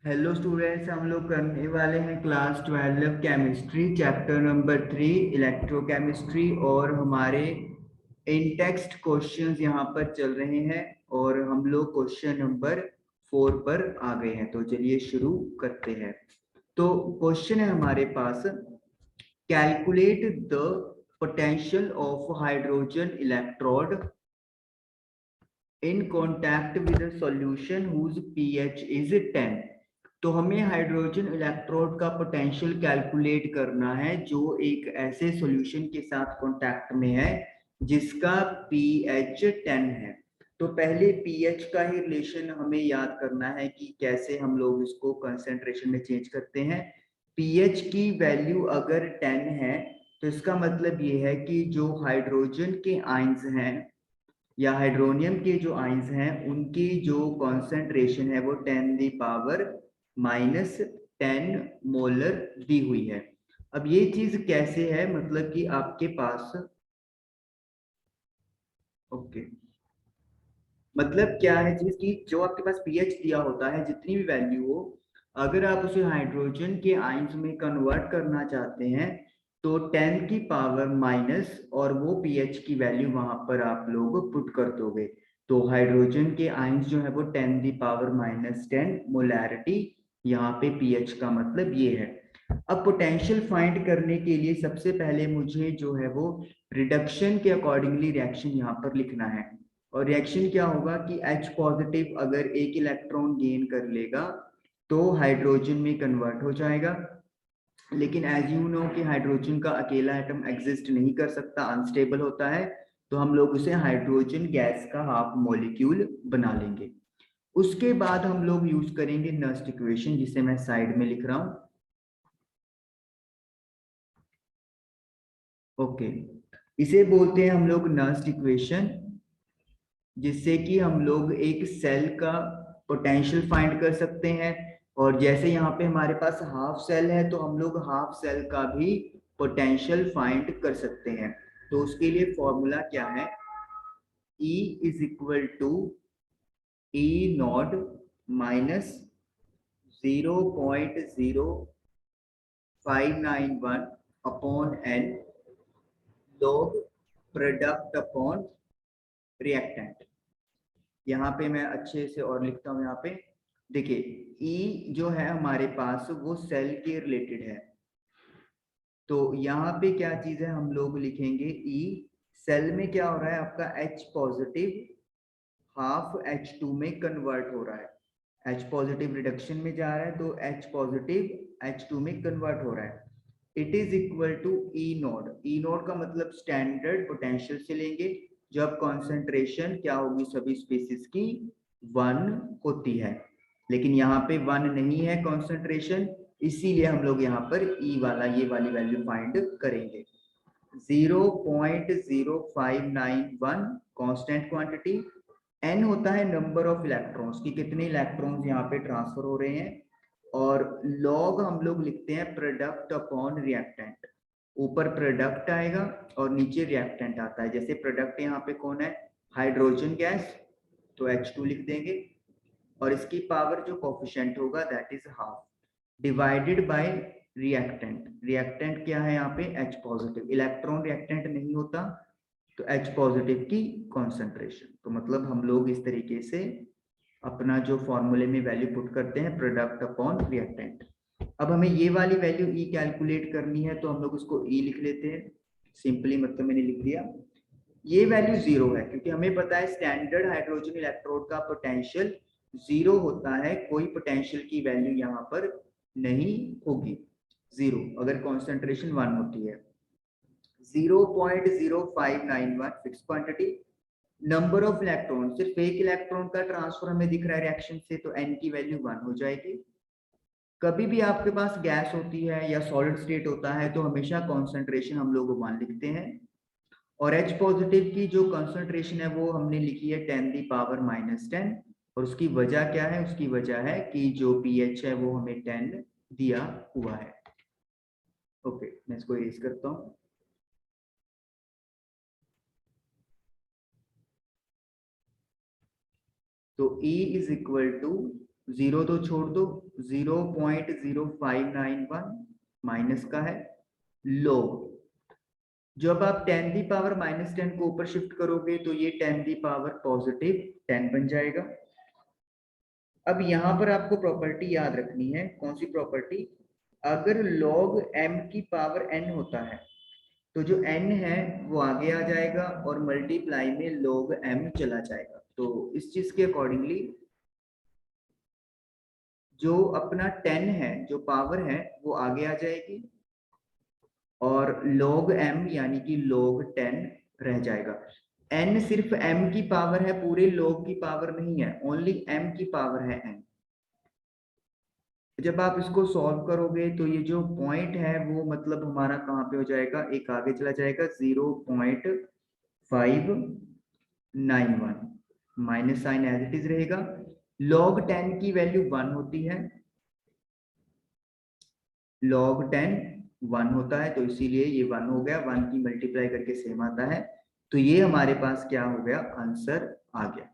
Hello students, हम लोग करने वाले हैं class 12 chemistry chapter number 3 electrochemistry. और हमारे इन टेक्स्ट क्वेश्चंस यहाँ पर चल रहे हैं और हम लोग क्वेश्चन नंबर 4 पर आ गए हैं। तो चलिए शुरू करते हैं। तो क्वेश्चन है हमारे पास, calculate the potential of hydrogen electrode in contact with a solution whose pH is 10। तो हमें हाइड्रोजन इलेक्ट्रोड का पोटेंशियल कैलकुलेट करना है जो एक ऐसे सॉल्यूशन के साथ कांटेक्ट में है जिसका pH 10 है। तो पहले pH का ही रिलेशन हमें याद करना है कि कैसे हम लोग इसको कंसंट्रेशन में चेंज करते हैं। pH की वैल्यू अगर 10 है तो इसका मतलब ये है कि जो हाइड्रोजन के आयंस हैं या हाइड्रोनियम के जो आयंस हैं उनकी जो कॉन्सेंट्रेशन है वो 10⁻⁻10 मोलर दी हुई है। अब ये चीज कैसे है, मतलब कि आपके पास ओके, मतलब क्या है चीज की जो आपके पास पीएच दिया होता है जितनी भी वैल्यू हो, अगर आप उसे हाइड्रोजन के आयंस में कन्वर्ट करना चाहते हैं तो 10 की पावर माइनस और वो पीएच की वैल्यू वहां पर आप लोग पुट कर दोगे। तो हाइड्रोजन के आयंस जो है वो 10⁻⁻10 मोलैरिटी, यहाँ पे पीएच का मतलब ये है। अब पोटेंशियल फाइंड करने के लिए सबसे पहले मुझे जो है वो रिडक्शन के अकॉर्डिंगली रिएक्शन यहाँ पर लिखना है। और रिएक्शन क्या होगा कि H पॉजिटिव अगर एक इलेक्ट्रॉन गेन कर लेगा तो हाइड्रोजन में कन्वर्ट हो जाएगा। लेकिन एज यू नो कि हाइड्रोजन का अकेला एटम एग्जिस्ट नहीं कर सकता, अनस्टेबल होता है। तो हम लोग उसे हाइड्रोजन गैस का हाफ मॉलिक्यूल बना लेंगे। उसके बाद हम लोग यूज करेंगे नस्ट इक्वेशन, जिसे मैं साइड में लिख रहा हूं। ओके, इसे बोलते हैं हम लोग नस्ट इक्वेशन, जिससे कि हम लोग एक सेल का पोटेंशियल फाइंड कर सकते हैं। और जैसे यहाँ पे हमारे पास हाफ सेल है तो हम लोग हाफ सेल का भी पोटेंशियल फाइंड कर सकते हैं। तो उसके लिए फॉर्मूला क्या है, E is equal to E naught minus 0.0591 upon N log product upon reactant. यहाँ पे मैं अच्छे से और लिखता हूँ। यहाँ पे देखिए, ई जो है हमारे पास वो सेल के रिलेटेड है। तो यहाँ पे क्या चीज है, हम लोग लिखेंगे ई, सेल में क्या हो रहा है आपका H पॉजिटिव हाफ H2 में कन्वर्ट हो रहा है। H पॉजिटिव रिडक्शन में जा रहा है तो H पॉजिटिव H2 में कन्वर्ट हो रहा है। It is equal to E naught. E naught का मतलब स्टैंडर्ड पोटेंशियल से लेंगे जब कॉन्सेंट्रेशन क्या होगी सभी स्पीसीज की 1 होती है। लेकिन यहाँ पे 1 नहीं है कॉन्सेंट्रेशन, इसीलिए हम लोग यहाँ पर ई वाला ये वाली वैल्यू फाइंड करेंगे। 0.0591 कांस्टेंट क्वांटिटी। एन होता है नंबर ऑफ इलेक्ट्रॉन्स की कितने इलेक्ट्रॉन्स यहाँ पे ट्रांसफर हो रहे हैं। और लॉग हम लोग लिखते हैं प्रोडक्ट अपॉन रिएक्टेंट। ऊपर प्रोडक्ट आएगा और नीचे रिएक्टेंट आता है। जैसे प्रोडक्ट यहाँ पे कौन है, हाइड्रोजन गैस, तो H2 लिख देंगे। और इसकी पावर जो कोफिशिएंट होगा that is half, divided by reactant. Reactant क्या है यहाँ पे H पॉजिटिव, इलेक्ट्रॉन रिएक्टेंट नहीं होता तो H पॉजिटिव की कॉन्सेंट्रेशन। तो मतलब हम लोग इस तरीके से अपना जो फॉर्मूले में वैल्यू पुट करते हैं प्रोडक्ट अपॉन रिएक्टेंट। अब हमें ये वाली वैल्यू ई कैलकुलेट करनी है तो हम लोग उसको ई लिख लेते हैं सिंपली, मतलब मैंने लिख दिया। ये वैल्यू जीरो है क्योंकि हमें पता है स्टैंडर्ड हाइड्रोजन इलेक्ट्रोड का पोटेंशियल जीरो होता है, कोई पोटेंशियल की वैल्यू यहाँ पर नहीं होगी जीरो अगर कॉन्सेंट्रेशन 1 होती है। 0.0591 fix quantity. Number of electron, सिर्फ एक इलेक्ट्रॉन का ट्रांसफर हमें दिख रहा है रिएक्शन से तो n की वैल्यू 1 हो जाएगी। कभी भी आपके पास गैस होती है या सॉलिड स्टेट होता है तो हमेशा कॉन्सेंट्रेशन हम लोग 1 लिखते हैं। और H पॉजिटिव की जो कंसंट्रेशन है वो हमने लिखी है 10⁻⁻10। और उसकी वजह क्या है, उसकी वजह है कि जो pH है वो हमें 10 दिया हुआ है। ओके, मैं इसको इरेज करता हूँ। तो E इज इक्वल टू 0 तो छोड़ दो, 0.0591 माइनस का है log। जब आप 10 दी पावर -10 को ऊपर शिफ्ट करोगे तो ये 10 दी पावर +10 बन जाएगा। अब यहां पर आपको प्रॉपर्टी याद रखनी है। कौन सी प्रॉपर्टी? अगर log m की पावर n होता है तो जो n है वो आगे आ जाएगा और मल्टीप्लाई में log m चला जाएगा। तो इस चीज के अकॉर्डिंगली जो अपना 10 है, जो पावर है, वो आगे आ जाएगी और log m यानी कि log 10 रह जाएगा। n सिर्फ m की पावर है, पूरे log की पावर नहीं है, ओनली m की पावर है n। जब आप इसको सॉल्व करोगे तो ये जो पॉइंट है वो मतलब हमारा कहाँ पे हो जाएगा, एक आगे चला जाएगा 0.591, minus sign as it is रहेगा। log 10 की वैल्यू 1 होती है, log 10 1 होता है, तो इसीलिए ये 1 हो गया, 1 की मल्टीप्लाई करके सेम आता है। तो ये हमारे पास क्या हो गया, आंसर आ गया,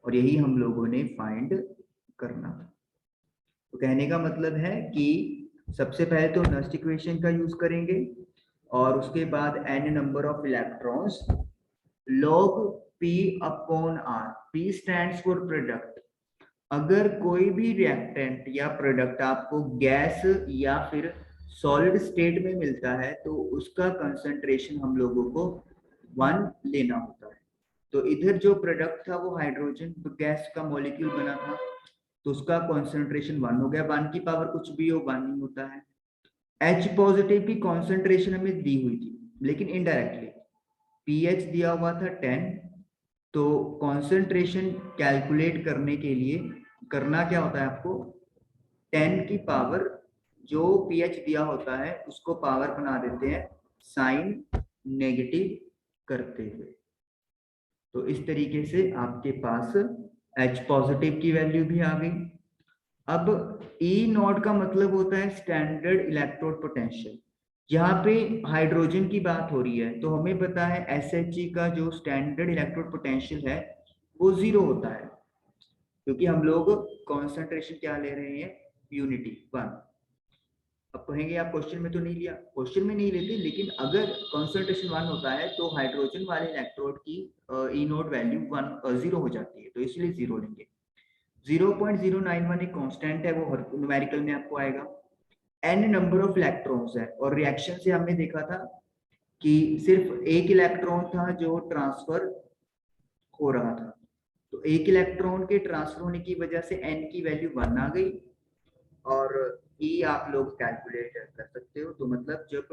और यही हम लोगों ने फाइंड करना था। तो कहने का मतलब है कि सबसे पहले तो नस्ट इक्वेशन का यूज करेंगे और उसके बाद n number of electrons log p upon r। p stands for product. अगर कोई भी रिएक्टेंट या प्रोडक्ट आपको गैस या फिर सॉलिड स्टेट में मिलता है तो उसका कंसंट्रेशन हम लोगों को 1 लेना होता है। तो इधर जो प्रोडक्ट था वो हाइड्रोजन गैस का मॉलिक्यूल बना था, तो उसका कॉन्सेंट्रेशन 1 हो गया। 1 की पावर कुछ भी हो 1 ही होता है। H पॉजिटिव की कॉन्सेंट्रेशन हमें दी हुई थी लेकिन इनडायरेक्टली, पीएच दिया हुआ था 10। तो कॉन्सेंट्रेशन कैलकुलेट करने के लिए करना क्या होता है आपको, 10 की पावर जो पीएच दिया होता है उसको पावर बना देते हैं साइन नेगेटिव करते हुए। तो इस तरीके से आपके पास H पॉजिटिव की वैल्यू भी आ गई। अब ई नॉट का मतलब होता है स्टैंडर्ड इलेक्ट्रोड पोटेंशियल। यहाँ पे हाइड्रोजन की बात हो रही है तो हमें पता है SHE का जो स्टैंडर्ड इलेक्ट्रोड पोटेंशियल है वो 0 होता है, क्योंकि हम लोग कॉन्सेंट्रेशन क्या ले रहे हैं, यूनिटी 1। अब कहेंगे आप क्वेश्चन में तो नहीं लिया, क्वेश्चन में नहीं लेते, लेकिन अगर कॉन्सेंट्रेशन 1 होता है तो हाइड्रोजन वाले इलेक्ट्रोड की ई नोट वैल्यू 0 हो जाती है, तो इसलिए 0 लेंगे। 0.091 एक कांस्टेंट है, वो हर न्यूमेरिकल में आपको आएगा। n नंबर ऑफ इलेक्ट्रॉन्स है और रिएक्शन से हमने देखा था कि सिर्फ एक इलेक्ट्रॉन था जो ट्रांसफर हो रहा था, तो एक इलेक्ट्रॉन के ट्रांसफर होने की वजह से n की वैल्यू 1 आ गई और E आप लोग कैलकुलेट कर सकते हो। तो मतलब जब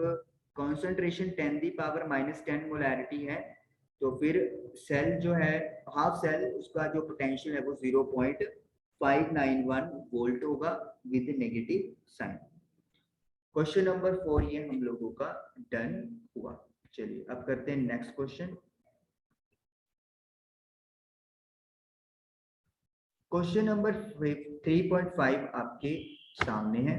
कॉन्सेंट्रेशन 10 दी पावर -10 मोलैरिटी है तो फिर सेल जो है, हाफ सेल, उसका जो पोटेंशियल है वो 0.591 वोल्ट होगा with negative sign. Question number 4 ये हम लोगों का डन हुआ। चलिए अब करते हैं नेक्स्ट क्वेश्चन। क्वेश्चन नंबर 3.5 आपके सामने है।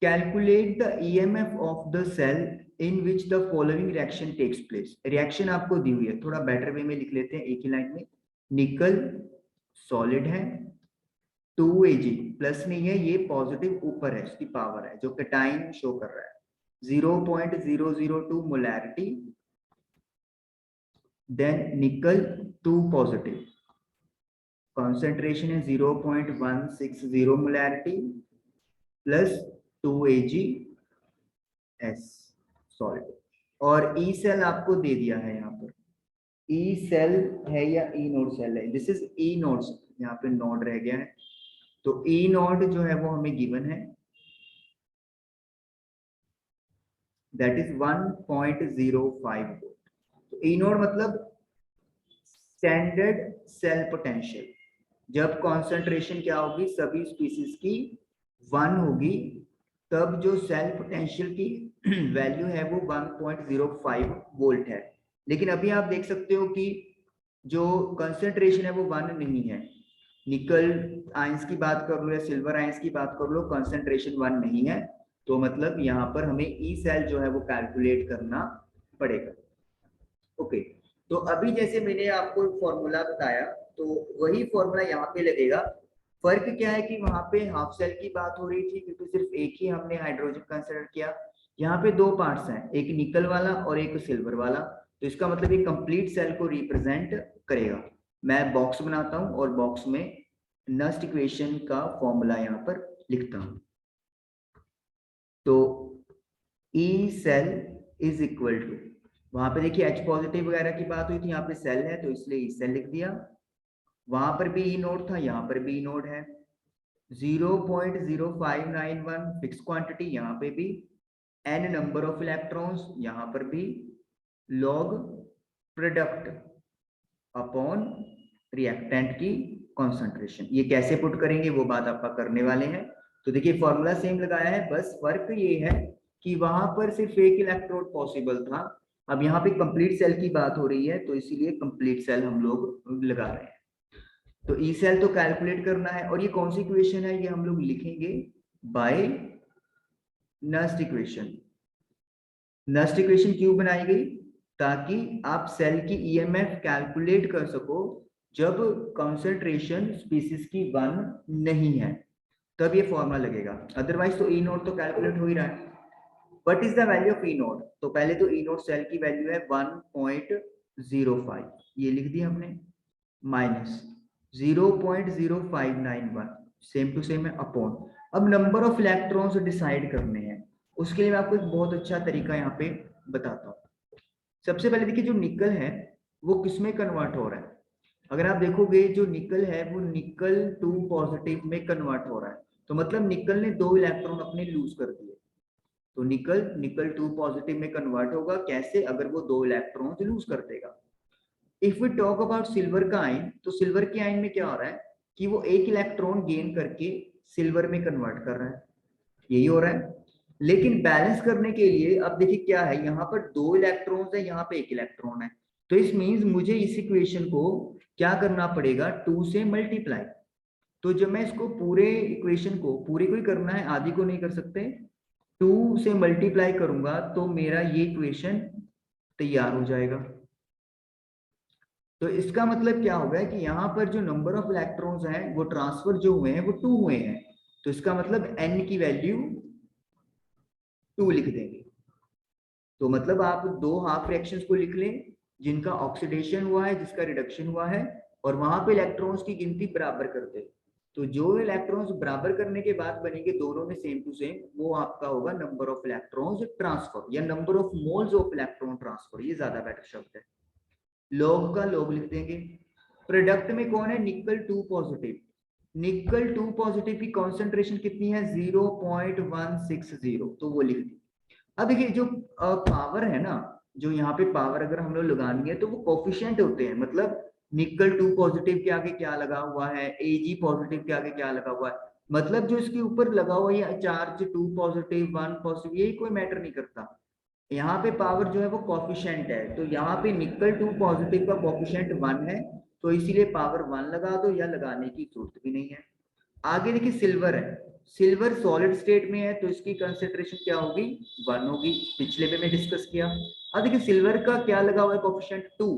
Calculate the EMF of the cell in which the following reaction takes place. Reaction आपको दी हुई है, थोड़ा बेटर वे में लिख लेते हैं एक ही लाइन में। निकल सॉलिड है, 2Ag प्लस नहीं है, ये पॉजिटिव ऊपर है, इसकी पावर है जो कैटाइन शो कर रहा है, 0.002 मोलैरिटी। देन निकल 2 पॉजिटिव, कॉन्सेंट्रेशन है 0.160 मोलैरिटी प्लस 2Ag सॉलिड। और ई सेल आपको दे दिया है, यहाँ पर ई सेल है या ई नोड सेल है, दिस इज ई नोड, यहाँ पे नोड रह गया है, तो ई नोड जो है वो हमें गिवन है, दैट इज 1.05 वोल्ट। तो ई नोड मतलब स्टैंडर्ड सेल पोटेंशियल। जब कॉन्सेंट्रेशन क्या होगी सभी स्पीसीज की 1 होगी तब जो सेल पोटेंशियल की वैल्यू है वो 1.05 वोल्ट है। लेकिन अभी आप देख सकते हो कि जो कंसेंट्रेशन है वो 1 नहीं है। निकल आयंस की बात कर लो या सिल्वर आयंस की बात कर लो, कंसेंट्रेशन 1 नहीं है, तो मतलब यहाँ पर हमें ई सेल जो है वो कैलकुलेट करना पड़ेगा। ओके, तो अभी जैसे मैंने आपको फॉर्मूला बताया तो वही फॉर्मूला यहाँ पे लगेगा। फर्क क्या है कि वहां पे हाफ सेल की बात हो रही थी क्योंकि सिर्फ एक ही हमने हाइड्रोजन कंसिडर किया, यहाँ पे दो पार्ट्स हैं, एक निकल वाला और एक सिल्वर वाला, तो इसका मतलब ये कंप्लीट सेल को रिप्रेजेंट करेगा। मैं बॉक्स बनाता हूँ और बॉक्स में नस्ट इक्वेशन का फॉर्मूला यहाँ पर लिखता हूँ। तो E cell is equal to, वहां पे देखिए H पॉजिटिव वगैरह की बात हुई थी, यहाँ पे सेल है तो इसलिए ई सेल लिख दिया। वहां पर भी ई नोड था, यहाँ पर भी ई नोड है। 0.0591 फिक्स क्वांटिटी, यहाँ पे भी n नंबर ऑफ इलेक्ट्रॉन्स, यहाँ पर भी लॉग प्रोडक्ट अपॉन रिएक्टेंट की कॉन्सेंट्रेशन। ये कैसे पुट करेंगे वो बात आपका करने वाले हैं। तो देखिए फॉर्मूला सेम लगाया है, बस फर्क ये है कि वहां पर सिर्फ एक इलेक्ट्रोड पॉसिबल था, अब यहाँ पे कंप्लीट सेल की बात हो रही है तो इसीलिए कंप्लीट सेल हम लोग लगा रहे हैं। तो ई सेल तो कैलकुलेट करना है, और ये कौन सी इक्वेशन है, ये हम लोग लिखेंगे by Nernst equation. Nernst equation क्यों बनाई गई, ताकि आप सेल की ईएमएफ कैलकुलेट कर सको जब कंसंट्रेशन स्पीसीज की 1 नहीं है, तब ये फॉर्मूला लगेगा, अदरवाइज तो ई नोट तो कैलकुलेट हो ही रहा है। What is the value of E note, तो पहले तो ई नोट सेल की वैल्यू है 1.05, ये लिख दिया हमने, माइनस 0.0591 सेम टू सेम है अपॉन, अब नंबर ऑफ इलेक्ट्रॉन्स डिसाइड करने हैं, उसके लिए मैं आपको एक बहुत अच्छा तरीका यहाँ पे बताता हूँ। सबसे पहले देखिए जो निकल है वो किसमें कन्वर्ट हो रहा है, अगर आप देखोगे जो निकल है वो निकल 2 पॉजिटिव में कन्वर्ट हो रहा है, तो मतलब निकल ने 2 इलेक्ट्रॉन अपने लूज कर दिए, तो निकल 2 पॉजिटिव में कन्वर्ट होगा कैसे, अगर वो 2 इलेक्ट्रॉन लूज कर देगा। If we talk about silver का आयन, तो सिल्वर के आयन में क्या हो रहा है कि वो एक इलेक्ट्रॉन गेन करके सिल्वर में कन्वर्ट कर रहा है, यही हो रहा है। लेकिन बैलेंस करने के लिए अब देखिए क्या है, यहाँ पर 2 इलेक्ट्रॉन्स है, यहाँ पे 1 इलेक्ट्रॉन है, तो इस मींस मुझे इस इक्वेशन को क्या करना पड़ेगा, 2 से मल्टीप्लाई। तो जब मैं इसको पूरे इक्वेशन को, पूरी को ही करना है, आधी को नहीं कर सकते, 2 से मल्टीप्लाई करूंगा तो मेरा ये इक्वेशन तैयार हो जाएगा। तो इसका मतलब क्या होगा कि यहाँ पर जो नंबर ऑफ इलेक्ट्रॉन्स हैं वो ट्रांसफर जो हुए हैं वो 2 हुए हैं, तो इसका मतलब n की वैल्यू 2 लिख देंगे। तो मतलब आप 2 हाफ रिएक्शंस को लिख लें जिनका ऑक्सीडेशन हुआ है, जिसका रिडक्शन हुआ है, और वहां पे इलेक्ट्रॉन्स की गिनती बराबर कर दे, तो जो इलेक्ट्रॉन्स बराबर करने के बाद बनेंगे दोनों में सेम टू सेम, वो आपका होगा नंबर ऑफ इलेक्ट्रॉन्स ट्रांसफर या number of moles of electron transfer, ये ज्यादा बेटर शब्द है। लॉग का लॉग लिख देंगे। प्रोडक्ट में कौन है, निकल 2 पॉजिटिव, निकल 2 पॉजिटिव की कॉन्सेंट्रेशन कितनी है 0.160, तो वो लिख दी। अब देखिए जो पावर है ना, जो यहाँ पे पावर अगर हम लोग लगानी है तो वो कोफिशिएंट होते हैं, मतलब निकल 2 पॉजिटिव के आगे क्या लगा हुआ है, Ag पॉजिटिव के आगे क्या लगा हुआ है, मतलब जो इसके ऊपर लगा हुआ है चार्ज 2 पॉजिटिव 1 पॉजिटिव, यही कोई मैटर नहीं करता, यहाँ पे पावर जो है वो कॉफिशिएंट है, तो यहाँ पे निकल 2 पॉजिटिव का कॉफिशिएंट 1 है, तो इसीलिए पावर 1 लगा दो, या लगाने की जरूरत भी नहीं है। आगे देखिए सिल्वर है, सिल्वर सॉलिड स्टेट में है तो इसकी कंसेंट्रेशन क्या होगी 1 होगी, पिछले पे में डिस्कस किया। अब देखिए सिल्वर का क्या लगा हुआ है कोफिशिएंट 2,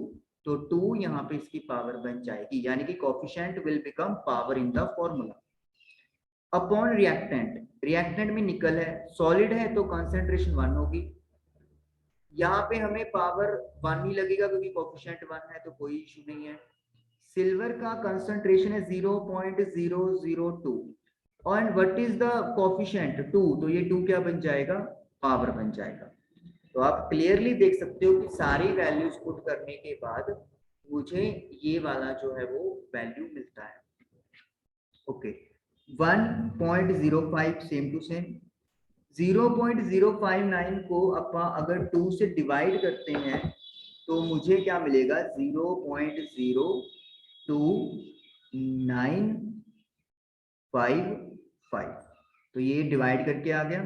तो 2 यहाँ पे इसकी पावर बन जाएगी, यानी कि coefficient will become power in the formula. Upon reactant, reactant में निकल है, सॉलिड है तो कंसेंट्रेशन 1 होगी, यहाँ पे हमें पावर 1 ही लगेगा क्योंकि कोफिशिएंट 1 है तो कोई इशू नहीं है। सिल्वर का कंसंट्रेशन है 0.002, और व्हाट इज द कोफिशिएंट 2, तो ये 2 क्या बन जाएगा, पावर बन जाएगा। तो आप क्लियरली देख सकते हो कि सारी वैल्यूज पुट करने के बाद मुझे ये वाला जो है वो वैल्यू मिलता है। ओके 1.05 सेम टू सेम, 0.059 को अपा अगर 2 से डिवाइड करते हैं तो मुझे क्या मिलेगा 0.02955, तो ये डिवाइड करके आ गया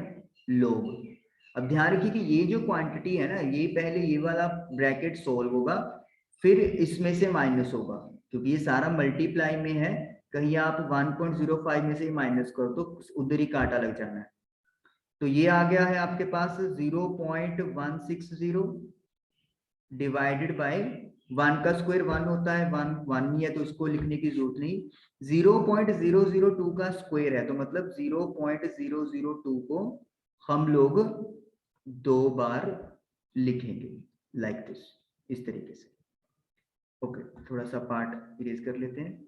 लोग। अब ध्यान रखिए कि ये जो क्वांटिटी है ना, ये पहले ये वाला ब्रैकेट सोल्व होगा, फिर इसमें से माइनस होगा, क्योंकि ये सारा मल्टीप्लाई में है, कहीं आप 1.05 में से माइनस करो तो उधर ही कांटा लग जाना है। तो ये आ गया है आपके पास 0.160 डिवाइडेड बाय 1 का स्क्वायर 1 होता है, 1 ही है तो इसको लिखने की जरूरत नहीं। 0.002 का स्क्वायर है तो मतलब 0.002 को हम लोग 2 बार लिखेंगे लाइक दिस, इस तरीके से। ओके, थोड़ा सा पार्ट इरेज कर लेते हैं,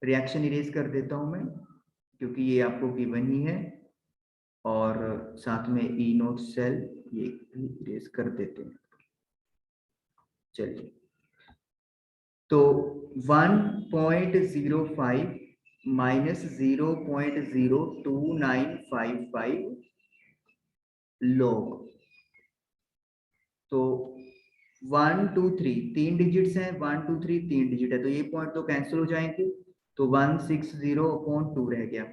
रिएक्शन इरेज कर देता हूं मैं क्योंकि ये आपको गिवन ही है, और साथ में ई नोट सेल ये भी इरेज कर देते हैं। चलिए, तो 1.05 माइनस 0.02955 लॉग, तो 1 2 3 तीन डिजिट्स हैं, 1 2 3 तीन डिजिट है तो ये पॉइंट तो कैंसिल हो जाएंगे, तो 160/2 रह गया।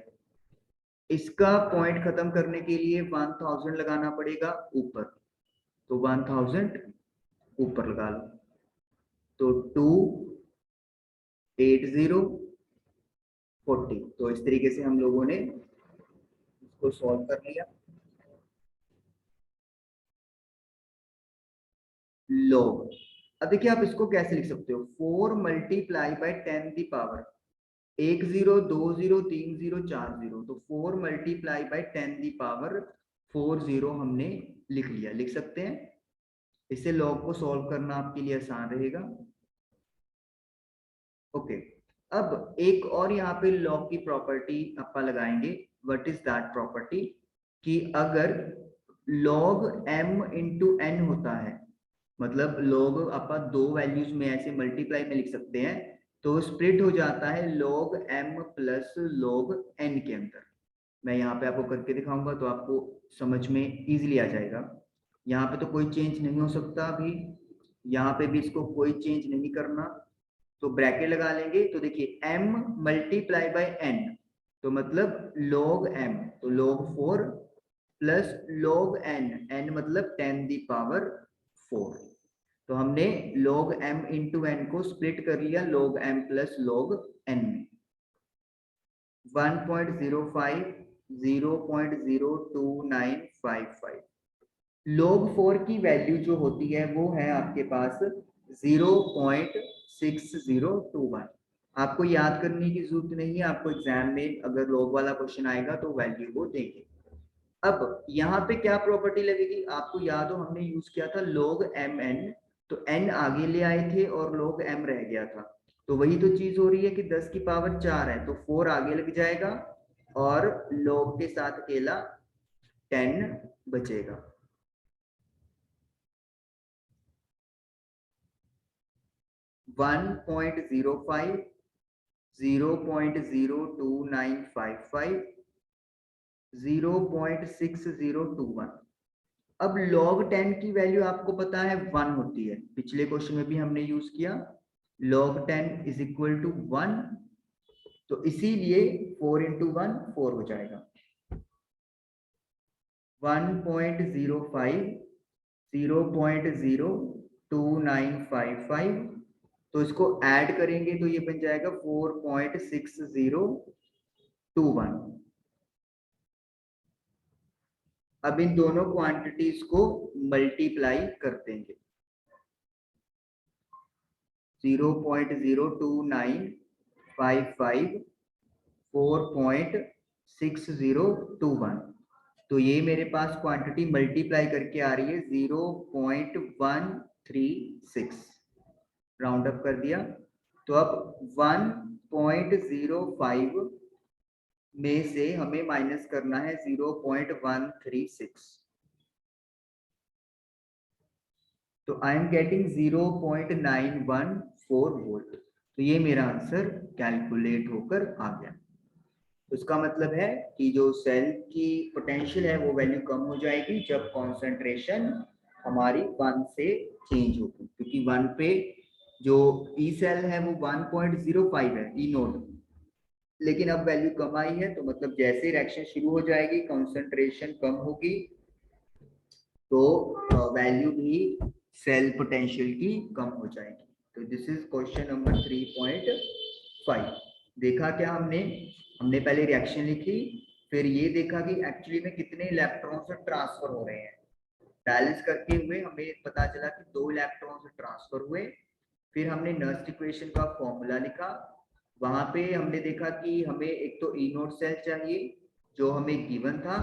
इसका पॉइंट खत्म करने के लिए 1000 लगाना पड़ेगा ऊपर, तो 1000 ऊपर लगा लो, तो 28040। तो इस तरीके से हम लोगों ने इसको सॉल्व कर लिया। लॉग, अब देखिए आप इसको कैसे लिख सकते हो, 4 मल्टीप्लाई बाई 10 दी पावर 1 0 2 0 3 0 4 0, तो 4 मल्टीप्लाई बाई 10 दी पावर 4 0 हमने लिख लिया, लिख सकते हैं। इससे लॉग को सॉल्व करना आपके लिए आसान रहेगा। ओके, अब एक और यहाँ पे लॉग की प्रॉपर्टी ਆਪਾਂ लगाएंगे। व्हाट इज दैट प्रॉपर्टी, कि अगर log m इंटू n होता है, मतलब log आप दो वैल्यूज में ऐसे मल्टीप्लाई में लिख सकते हैं, तो स्प्लिट हो जाता है log m plus log n के अंदर। मैं यहाँ पे आपको करके दिखाऊंगा तो आपको समझ में इजीली आ जाएगा। यहाँ पे तो कोई चेंज नहीं हो सकता अभी, यहाँ पे भी इसको कोई चेंज नहीं करना, तो ब्रैकेट लगा लेंगे। तो देखिए m मल्टीप्लाई बाय n, तो मतलब log m, तो log 4 plus log n, n मतलब 10 दी पावर 4। तो हमने log m इंटू n को स्प्लिट कर लिया log m plus log n में। 1.05 0.02955 log 4 की वैल्यू जो होती है वो है आपके पास 0.6021। आपको याद करने की जरूरत नहीं है, आपको एग्जाम में अगर log वाला क्वेश्चन आएगा तो वैल्यू वो देंगे। अब यहाँ पे क्या प्रॉपर्टी लगेगी, आपको याद हो हमने यूज किया था log mn, तो n आगे ले आए थे और log m रह गया था, तो वही तो चीज हो रही है कि 10 की पावर 4 है तो 4 आगे लग जाएगा और log के साथ अकेला 10 बचेगा। वन 0.05 0.02955 0.6021। अब log 10 की वैल्यू आपको पता है 1 होती है, पिछले क्वेश्चन में भी हमने यूज किया log 10 इज इक्वल टू 1, तो इसीलिए 4 इंटू 1 4 हो जाएगा। 1.05 0.02955, तो इसको ऐड करेंगे तो ये बन जाएगा 4.6021। अब इन दोनों क्वांटिटीज को मल्टीप्लाई कर देंगे, 0.02955 4.6021, तो ये मेरे पास क्वांटिटी मल्टीप्लाई करके आ रही है 0.136, राउंड अप कर दिया। तो अब 1.05 में से हमें माइनस करना है 0.136, तो आई एम गेटिंग 0.914 वोल्ट। तो ये मेरा आंसर कैलकुलेट होकर आ गया। तो इसका मतलब है कि जो सेल की पोटेंशियल है वो वैल्यू कम हो जाएगी जब कॉन्सेंट्रेशन हमारी 1 से चेंज होगी, क्योंकि 1 पे जो ई सेल है वो 1.05 है ई नोड, लेकिन अब वैल्यू कम आई है, तो मतलब जैसे रिएक्शन शुरू हो जाएगी कॉन्सेंट्रेशन कम होगी तो वैल्यू भी सेल पोटेंशियल की कम हो जाएगी। तो दिस इज क्वेश्चन नंबर 3.5। देखा क्या हमने, हमने पहले रिएक्शन लिखी, फिर ये देखा कि एक्चुअली में कितने इलेक्ट्रॉन्स ट्रांसफर हो रहे हैं, बैलेंस करके हुए हमें पता चला कि 2 इलेक्ट्रॉन्स ट्रांसफर हुए। फिर हमने नर्स्ट इक्वेशन का फॉर्मूला लिखा। वहां पे हमने देखा कि हमें एक तो ई नोट सेल चाहिए जो हमें गिवन था,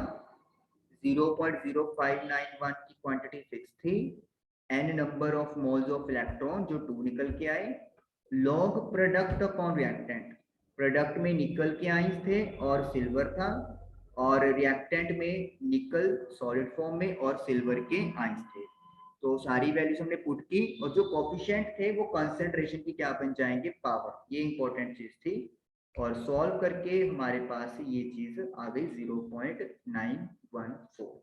0.0591 की क्वांटिटी फिक्स थी, N number of moles of electron जो 2 निकल के आए, log product upon reactant, product में निकल के आइंस थे और सिल्वर था, और रिएक्टेंट में निकल सॉलिड फॉर्म में और सिल्वर के आइंस थे। तो सारी वैल्यूज हमने पुट की और जो कोफिशिएंट थे वो कंसंट्रेशन की क्या बन जाएंगे, पावर। ये इंपॉर्टेंट चीज थी और सॉल्व करके हमारे पास ये चीज आ गई 0.914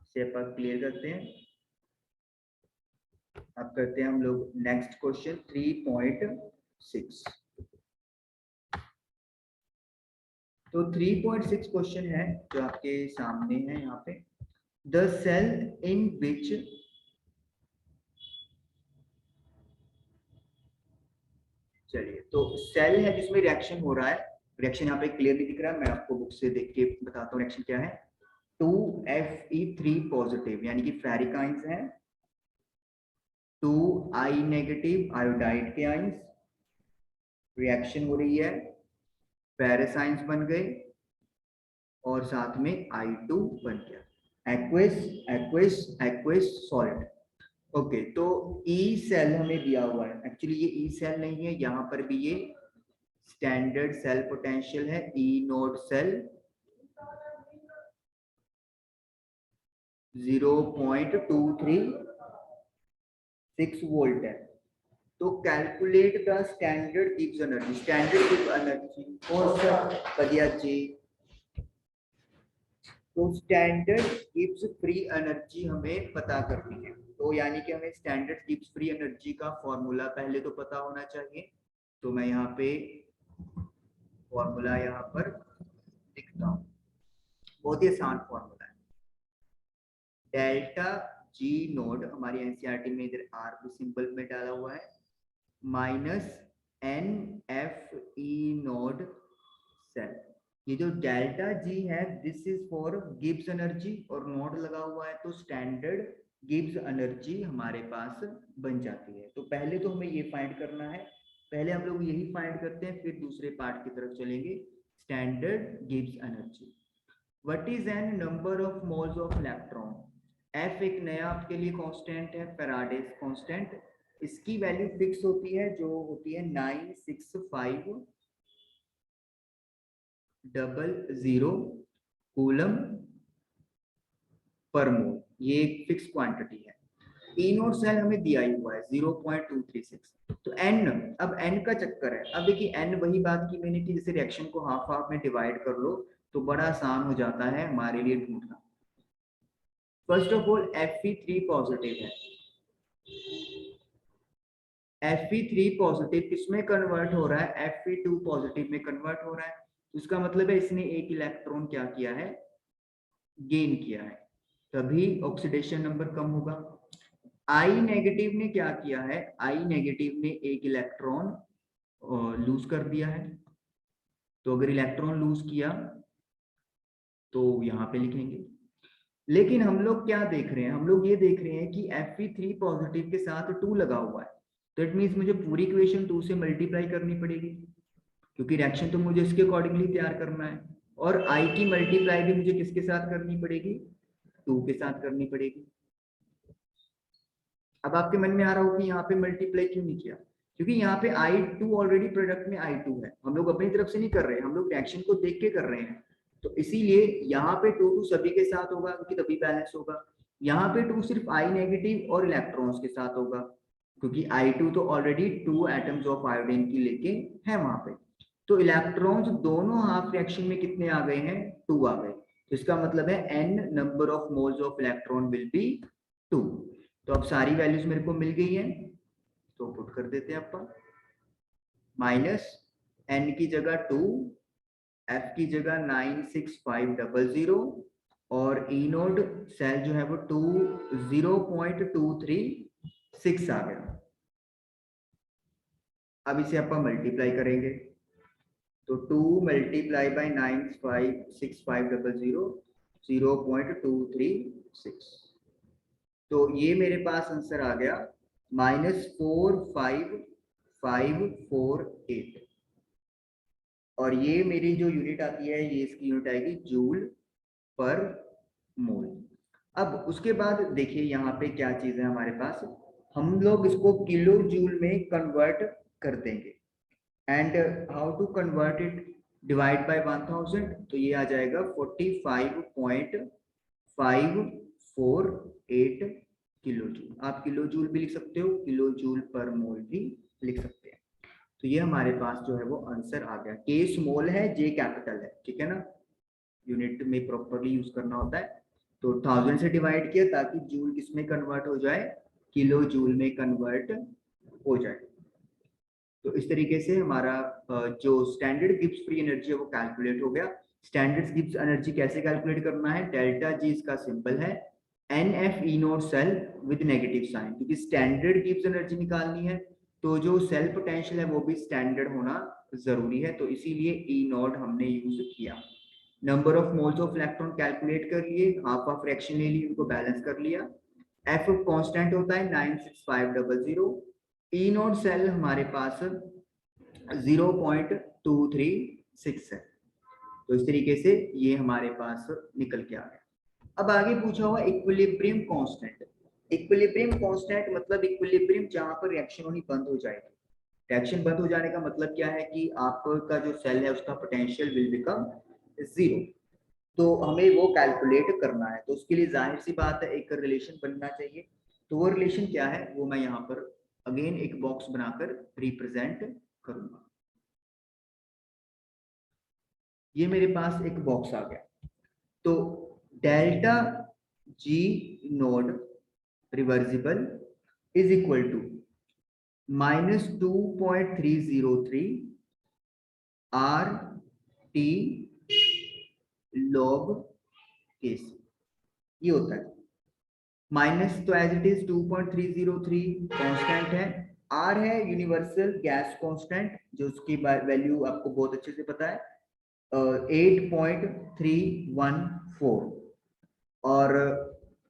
से। अपन क्लियर करते हैं। अब करते हैं हम लोग नेक्स्ट क्वेश्चन 3.6। तो 3.6 क्वेश्चन है जो आपके सामने है यहाँ पे। द सेल इन विच चलिए, तो सेल है जिसमें रिएक्शन हो रहा है। रिएक्शन यहाँ पे क्लियरली दिख रहा है, मैं आपको बुक से देख के बताता हूँ रिएक्शन क्या है। 2Fe3 पॉजिटिव यानी कि फेरिक आइंस है, 2I नेगेटिव आयोडाइड के आइंस, रिएक्शन हो रही है, फेरस आइंस बन गए और साथ में I2 बन गया, aqueous aqueous aqueous solid. Okay, तो ई सेल हमें दिया हुआ है। एक्चुअली ये ई सेल नहीं है, यहाँ पर भी ये स्टैंडर्ड सेल पोटेंशियल है, ई नोड सेल 0.236 वोल्ट है। तो calculate the standard gives energy, standard give energy कौन सा बढ़िया जी। तो स्टैंडर्ड गिव्स फ्री एनर्जी हमें पता करनी है, तो यानी कि हमें स्टैंडर्ड गिव्स फ्री एनर्जी का फॉर्मूला पहले तो पता होना चाहिए। तो मैं यहाँ पे फॉर्मूला यहाँ पर लिखता हूँ, बहुत ही आसान फॉर्मूला है। डेल्टा जी नोड, हमारी एनसीईआरटी में इधर आर भी सिंबल में डाला हुआ है, minus N F E naught cell. ये जो डेल्टा जी है this is for Gibbs energy और नोड लगा हुआ है तो स्टैंडर्ड गिब्स एनर्जी हमारे पास बन जाती है। तो पहले तो हमें ये फाइंड करना है, पहले हम लोग यही फाइंड करते हैं फिर दूसरे पार्ट की तरफ चलेंगे। Standard Gibbs energy, what is an number of moles of electron. F एक नया आपके लिए कांस्टेंट है, फैराडेज कांस्टेंट। इसकी वैल्यू फिक्स होती है जो होती है 96500 कूलम पर मोल, ये एक फिक्स क्वांटिटी है। ई नोट सेल हमें दिया ही हुआ है 0.236। तो एन, अब एन का चक्कर है। अब देखिए एन वही बात की मैंने कि जैसे रिएक्शन को हाफ हाफ में डिवाइड कर लो तो बड़ा आसान हो जाता है हमारे लिए ढूंढना। First of all Fe3 positive है, Fe3 पॉजिटिव किसमें कन्वर्ट हो रहा है, Fe2 पॉजिटिव में कन्वर्ट हो रहा है। उसका मतलब है इसने एक इलेक्ट्रॉन क्या किया है, गेन किया है, तभी ऑक्सीडेशन नंबर कम होगा। आई नेगेटिव ने क्या किया है, आई नेगेटिव ने एक इलेक्ट्रॉन लूज कर दिया है। तो अगर इलेक्ट्रॉन लूज किया तो यहाँ पे लिखेंगे। लेकिन हम लोग क्या देख रहे हैं, हम लोग ये देख रहे हैं कि Fe3 पॉजिटिव के साथ 2 लगा हुआ है, तो इट मीन्स मुझे पूरी इक्वेशन 2 से मल्टीप्लाई करनी पड़ेगी क्योंकि रिएक्शन तो मुझे इसके अकॉर्डिंगली तैयार करना है। और आई की मल्टीप्लाई भी मुझे किसके साथ करनी पड़ेगी, 2 के साथ करनी पड़ेगी। अब आपके मन में आ रहा हो कि यहाँ पे मल्टीप्लाई क्यों नहीं किया, क्योंकि यहाँ पे I2 ऑलरेडी प्रोडक्ट में I2 है, हम लोग अपनी तरफ से नहीं कर रहे हैं, हम लोग रिएक्शन को देख के कर रहे हैं। तो इसीलिए यहाँ पे 2 सभी के साथ होगा क्योंकि तभी बैलेंस होगा। यहाँ पे 2 सिर्फ I नेगेटिव और इलेक्ट्रॉन्स के साथ होगा क्योंकि I2 तो ऑलरेडी 2 एटम्स ऑफ आयोडीन की लेके है वहां पे। तो इलेक्ट्रॉन्स दोनों हाफ रिएक्शन में कितने आ गए हैं, 2 आ गए। तो इसका मतलब है n number of moles of electron will be 2। तो अब सारी वैल्यूज मेरे को मिल गई हैं तो पुट कर देते हैं अपन, माइनस n की जगह 2, f की जगह 96500 और ई नोड सेल जो है वो 0.236 आ गया। अब इसे अपन मल्टीप्लाई करेंगे तो 2 मल्टीप्लाई बाई 96500 0.236 तो ये मेरे पास आंसर आ गया -45,548 और ये मेरी जो यूनिट आती है ये इसकी यूनिट आएगी जूल पर मोल। अब उसके बाद देखिए यहाँ पे क्या चीज है हमारे पास, हम लोग इसको किलो जूल में कन्वर्ट कर देंगे and how to convert it, divide by 1000, तो ये आ जाएगा 45.548 किलो जूल। आप किलो जूल भी लिख सकते हो, किलो जूल पर मोल भी लिख सकते हैं। तो ये हमारे पास जो है वो आंसर आ गया। के स्मॉल है, जे कैपिटल है, ठीक है ना, यूनिट में प्रॉपरली यूज करना होता है। तो 1000 से डिवाइड किया ताकि जूल किसमें कन्वर्ट हो जाए, किलो जूल में कन्वर्ट हो जाए। तो इस तरीके से हमारा जो स्टैंडर्ड गिब्स फ्री एनर्जी है वो कैलकुलेट हो गया। स्टैंडर्ड गिब्स एनर्जी कैसे कैलकुलेट करना है, डेल्टा जी इसका सिंपल है NF E naught cell with negative sign, क्योंकि स्टैंडर्ड गिब्स एनर्जी निकालनी है तो जो सेल पोटेंशियल है वो भी स्टैंडर्ड होना जरूरी है, तो इसीलिए E नोट हमने यूज किया। Number of moles of electron calculate कर लिए, हाफ ऑफ फ्रैक्शन ले ली, उनको बैलेंस कर लिया। एफ कांस्टेंट होता है 96500। ई नोट सेल हमारे पास 0.236 है। तो इस तरीके से ये हमारे पास निकल के आ गया। अब आगे पूछा हुआ इक्विलिब्रियम कांस्टेंट। इक्विलिब्रियम कांस्टेंट मतलब इक्विलिब्रियम जहां पर रिएक्शन होनी बंद हो जाएगी। रिएक्शन बंद हो जाने का मतलब क्या है कि आपका जो सेल है उसका पोटेंशियल विल बिकम जीरो। तो हमें वो कैलकुलेट करना है, तो उसके लिए जाहिर सी बात है एक रिलेशन बनना चाहिए। तो वो रिलेशन क्या है वो मैं यहाँ पर अगेन एक बॉक्स बनाकर रिप्रेजेंट करूंगा। ये मेरे पास एक बॉक्स आ गया। तो delta G naught reversible is equal to -2.303 R T log Kc, ये होता है। माइनस तो एज इट इज 2.303 कांस्टेंट है, आर है यूनिवर्सल गैस कांस्टेंट जो उसकी वैल्यू आपको बहुत अच्छे से पता है 8.314 और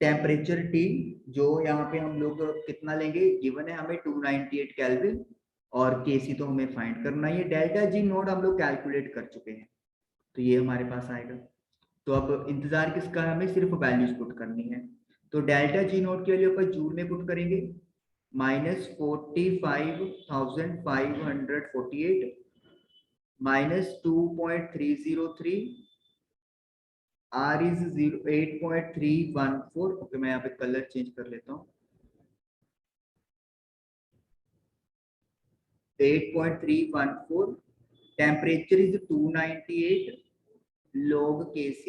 टेम्परेचर टी जो यहाँ पे हम लोग कितना लेंगे, गिवन है हमें 298 केल्विन और केसी तो हमें फाइंड करना है। डेल्टा जी नोड हम लोग कैलकुलेट कर चुके हैं तो ये हमारे पास आएगा। तो अब इंतजार किसका है, हमें सिर्फ वैल्यूज पुट करनी है। तो डेल्टा जी नोट के लिए अपन जूल में पुट करेंगे -45,548 -2.303 R इज 8.314। ओके मैं यहाँ पे कलर चेंज कर लेता हूँ, 8.314। Temperature is 298 log Kc,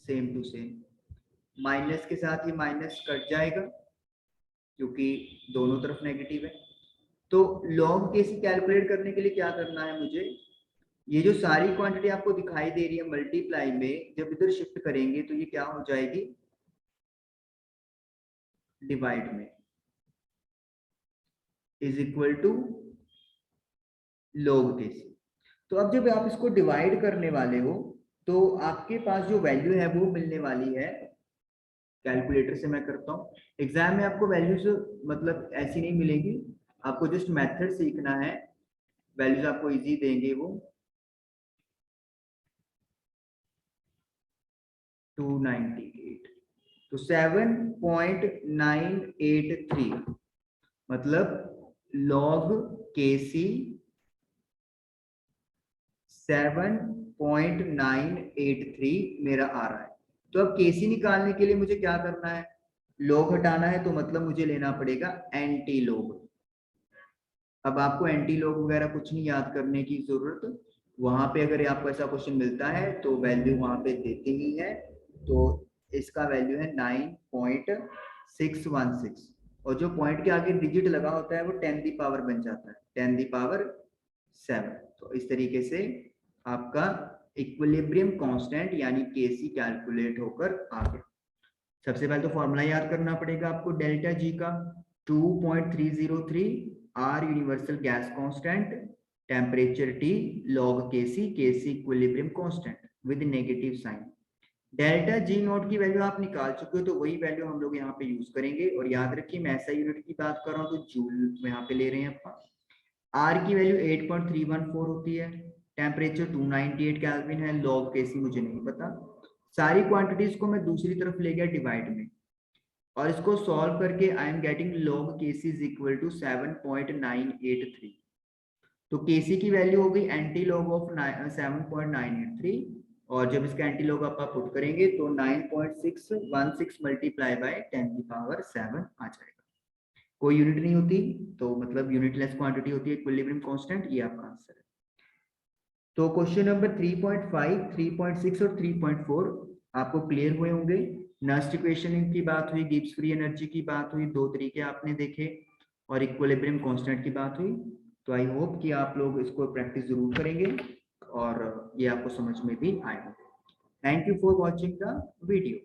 same to same. Minus के साथ ये माइनस कट जाएगा क्योंकि दोनों तरफ नेगेटिव है। तो log Kc कैलकुलेट करने के लिए क्या करना है मुझे, ये जो सारी क्वांटिटी आपको दिखाई दे रही है मल्टीप्लाई में जब इधर शिफ्ट करेंगे तो ये क्या हो जाएगी, डिवाइड में, is equal to log Kc। तो अब जब आप इसको डिवाइड करने वाले हो तो आपके पास जो वैल्यू है वो मिलने वाली है, कैलकुलेटर से मैं करता हूँ। एग्जाम में आपको वैल्यूज मतलब ऐसी नहीं मिलेगी, आपको जस्ट मेथड सीखना है, वैल्यूज आपको इजी देंगे वो। 298 तो 7.983 मतलब log Kc 7.983 मेरा आ रहा है। तो अब Kc निकालने के लिए मुझे क्या करना है, log हटाना है तो मतलब मुझे लेना पड़ेगा एंटी log। अब आपको एंटी लॉग वगैरह कुछ नहीं याद करने की जरूरत, वहां पे अगर आपको ऐसा क्वेश्चन मिलता है तो वैल्यू वहां पे देते ही है। तो इसका वैल्यू है 9.616 और जो पॉइंट के आगे डिजिट लगा होता है वो 10 दी पावर बन जाता है, 10 दी पावर 7। तो इस तरीके से आपका इक्विलिब्रियम कांस्टेंट यानी केसी कैलकुलेट होकर आ गया। सबसे पहले तो फॉर्मूला याद करना पड़ेगा आपको डेल्टा जी का, 2.303 R universal gas constant, temperature T, log Kc, Kc equilibrium constant with negative sign. Delta G naught की वैल्यू आप निकाल चुके हो, तो वही वैल्यू हम लोग यहाँ पे यूज करेंगे। और याद रखिए मैं ऐसा यूनिट की बात कर रहा हूँ तो जूल यहाँ पे ले रहे हैं अपन। आर की वैल्यू 8.314 होती है, टेम्परेचर 298 केल्विन है, लॉग केसी मुझे नहीं पता। सारी क्वांटिटीज को मैं दूसरी तरफ ले गया डिवाइड में, और इसको सॉल्व करके I am getting log Kc is equal to 7.983। तो केसी की वैल्यू हो गई एंटी लॉग ऑफ 7.983, और जब इसका एंटी लॉग आप पुट करेंगे तो 9.616 मल्टीप्लाई बाय 10⁻7 आ जाएगा। कोई यूनिट नहीं होती तो मतलब यूनिटलेस क्वांटिटी होती है इक्विलिब्रियम कांस्टेंट, ये आपका आंसर है। तो क्वेश्चन नंबर 3.5, 3.6 और 3.4 आपको क्लियर हुए होंगे। नस्ट इक्वेशन की बात हुई, गिब्स फ्री एनर्जी की बात हुई, दो तरीके आपने देखे, और इक्विलिब्रियम कांस्टेंट की बात हुई। तो आई होप कि आप लोग इसको प्रैक्टिस जरूर करेंगे और ये आपको समझ में भी आएगा। Thank you for watching the video.